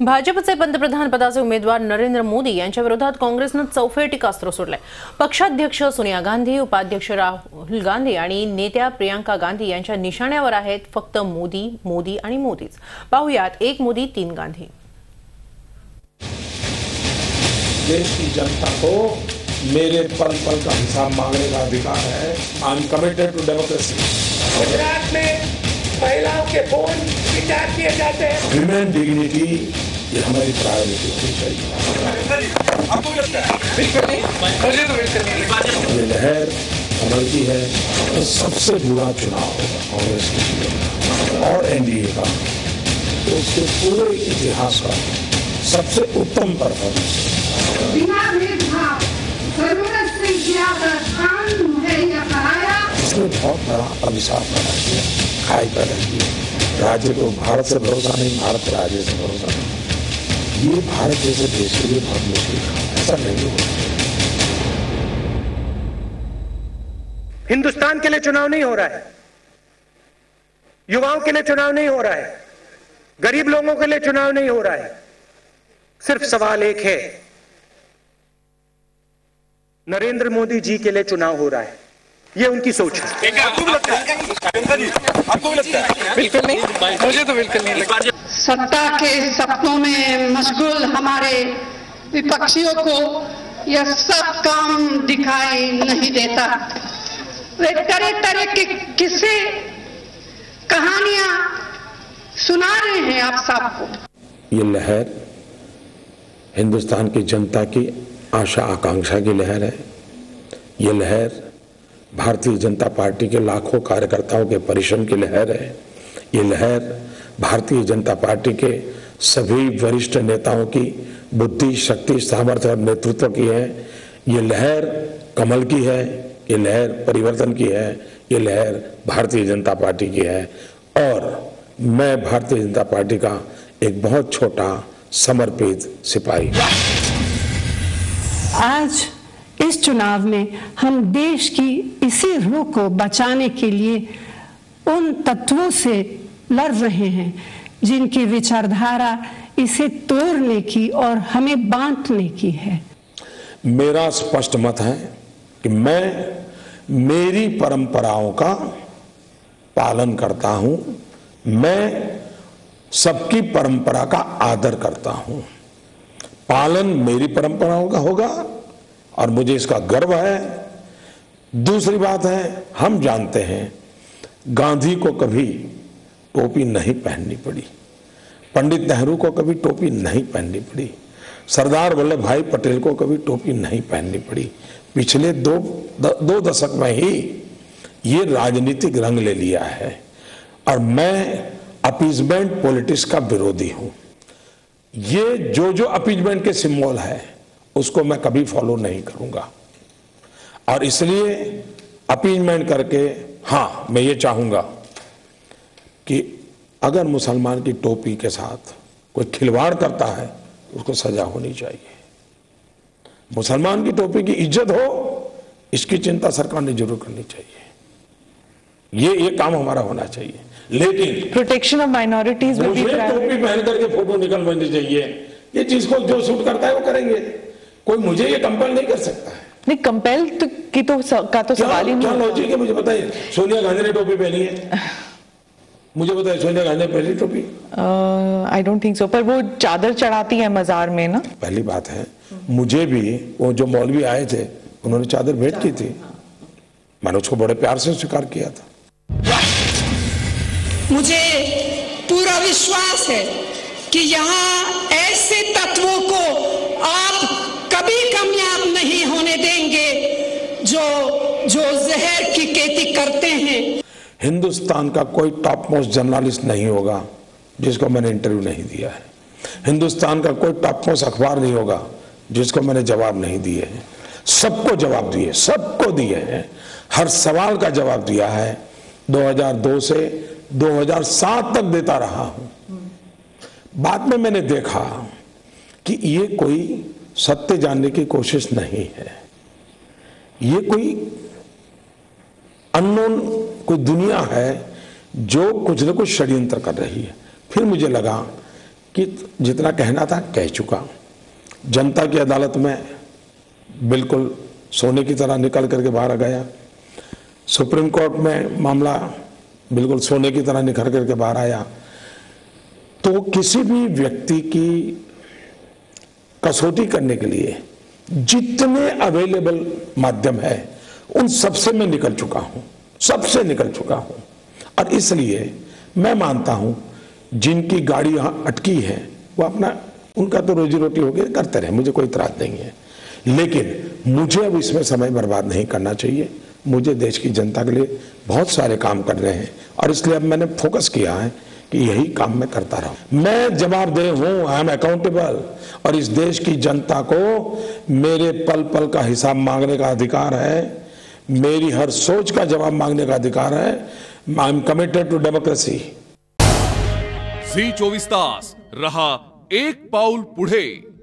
भाजपचे पंतप्रधान पदाचे उमेदवार नरेंद्र मोदी यांच्या विरोधात काँग्रेसनं चौफेर टीकास्त्र सोडलंय। पक्षाध्यक्ष सोनिया गांधी, उपाध्यक्ष राहुल गांधी आणि नेत्या प्रियंका गांधी यांच्या निशाण्यावर आहेत फक्त मोदी, मोदी आणि मोदीच। पाहुयात एक मोदी तीन गांधी। देश की जनता को मेरे पल पल का हिसाब मांगने का अधिकार है। I am committed to democracy. Gujarat में महिलाओं के फोन रिचार्ज किए जाते हैं। ह्यूमन डिग्निटी ये हमारी प्रायोरिटी होनी चाहिए। ये लहर कमल की है तो सबसे बुरा चुनाव होगा कांग्रेस के और एनडीए का, तो उसके पूरे इतिहास का सबसे उत्तम परफॉर्मेंस। बिना भेदभाव सर्वोच्च स्थान मुहैया कराया। इसने बहुत बड़ा अभिशाप पैदा किया, खाई पैदा किया। राज्य को भारत से भरोसा नहीं, भारत राज्य से भरोसा नहीं। ये भारत जैसे देश के लिए बहुत मुश्किल है, ऐसा नहीं होता। हिंदुस्तान के लिए चुनाव नहीं हो रहा है, युवाओं के लिए चुनाव नहीं हो रहा है, गरीब लोगों के लिए चुनाव नहीं हो रहा है। सिर्फ सवाल एक है, नरेंद्र मोदी जी के लिए चुनाव हो रहा है। ये उनकी सोच है। आपको भी लगता है? बिल्कुल नहीं, मुझे तो बिल्कुल नहीं लगता। सत्ता के सपनों में मशगूल हमारे विपक्षियों को यह सब काम दिखाई नहीं देता। वे तरह तरह के किस्से कहानियां सुना रहे हैं आप सबको। ये लहर हिंदुस्तान की जनता की आशा आकांक्षा की लहर है। ये लहर भारतीय जनता पार्टी के लाखों कार्यकर्ताओं के परिश्रम की लहर है। ये लहर भारतीय जनता पार्टी के सभी वरिष्ठ नेताओं की बुद्धि, शक्ति, सामर्थ्य और नेतृत्व की है। ये लहर कमल की है, ये लहर परिवर्तन की है, ये लहर भारतीय जनता पार्टी की है। और मैं भारतीय जनता पार्टी का एक बहुत छोटा समर्पित सिपाही। आज इस चुनाव में हम देश की इसी रूह को बचाने के लिए उन तत्वों से लड़ रहे हैं जिनकी विचारधारा इसे तोड़ने की और हमें बांटने की है। मेरा स्पष्ट मत है कि मैं मेरी परंपराओं का पालन करता हूं, मैं सबकी परंपरा का आदर करता हूं। पालन मेरी परंपराओं का होगा और मुझे इसका गर्व है। दूसरी बात है, हम जानते हैं गांधी को कभी टोपी नहीं पहननी पड़ी, पंडित नेहरू को कभी टोपी नहीं पहननी पड़ी, सरदार वल्लभ भाई पटेल को कभी टोपी नहीं पहननी पड़ी। पिछले दो दशक में ही ये राजनीतिक रंग ले लिया है और मैं अपीजमेंट पॉलिटिक्स का विरोधी हूं। ये जो अपीजमेंट के सिंबल है उसको मैं कभी फॉलो नहीं करूंगा और इसलिए अपीजमेंट करके, हाँ, मैं ये चाहूंगा कि अगर मुसलमान की टोपी के साथ कोई खिलवाड़ करता है तो उसको सजा होनी चाहिए। मुसलमान की टोपी की इज्जत हो, इसकी चिंता सरकार ने जरूर करनी चाहिए। ये काम हमारा होना चाहिए। लेकिन प्रोटेक्शन ऑफ माइनॉरिटीज टोपी पहन करके फोटो निकलवानी चाहिए। ये चीज को जो सूट करता है वो करेंगे, कोई मुझे ये कंपेल नहीं कर सकता है। नहीं, कंपेल की तो सवाल ही नहीं। क्या लॉजिक है मुझे बताइए। सोनिया गांधी ने टोपी पहनी है, मुझे बताइए सोनिया गांधी ने पहनी टोपी? आई डोंट थिंक सो, पर वो चादर चढ़ाती है मजार में ना। पहली बात है, मुझे भी वो जो मौलवी आए थे उन्होंने चादर भेंट की थी, मैंने उसको बड़े प्यार से स्वीकार किया था। मुझे पूरा विश्वास है कि यहाँ ऐसे तत्वों को आप कभी कामयाब नहीं होने देंगे जो जहर की खेती करते हैं। हिंदुस्तान का कोई टॉप मोस्ट जर्नलिस्ट नहीं होगा जिसको मैंने इंटरव्यू नहीं दिया है। हिंदुस्तान का कोई टॉप मोस्ट अखबार नहीं होगा जिसको मैंने जवाब नहीं दिए हैं। सबको जवाब दिए, सबको दिए हैं, हर सवाल का जवाब दिया है। 2002 से 2007 तक देता रहा हूं। बाद में मैंने देखा कि ये कोई सत्य जानने की कोशिश नहीं है, ये कोई अननोन कोई दुनिया है जो कुछ न कुछ षड्यंत्र कर रही है। फिर मुझे लगा कि जितना कहना था कह चुका। जनता की अदालत में बिल्कुल सोने की तरह निकल करके बाहर आ गया। सुप्रीम कोर्ट में मामला बिल्कुल सोने की तरह निखर करके बाहर आया। तो किसी भी व्यक्ति की कसौटी करने के लिए जितने अवेलेबल माध्यम है उन सबसे मैं निकल चुका हूं, सबसे निकल चुका हूं। और इसलिए मैं मानता हूं जिनकी गाड़ी यहां अटकी है वो अपना, उनका तो रोजी रोटी हो गया, करते रहे, मुझे कोई इतराज नहीं है। लेकिन मुझे अब इसमें समय बर्बाद नहीं करना चाहिए। मुझे देश की जनता के लिए बहुत सारे काम कर रहे हैं और इसलिए अब मैंने फोकस किया है कि यही काम मैं करता रहूं। मैं जवाबदेह हूं, आई एम अकाउंटेबल, और इस देश की जनता को मेरे पल पल का हिसाब मांगने का अधिकार है, मेरी हर सोच का जवाब मांगने का अधिकार है। I am committed to democracy. Zee 24 तास रहा एक पाऊल पुढे।